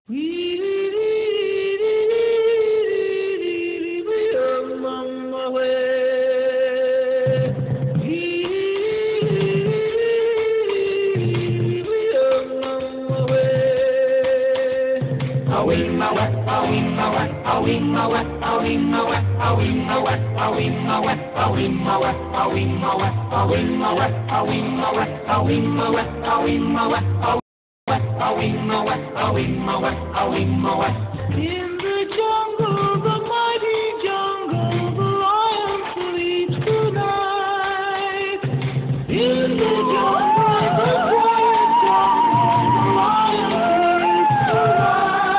In the jungle, the mighty jungle, the lion sleeps tonight. In the jungle, the quiet jungle, the lion sleeps tonight.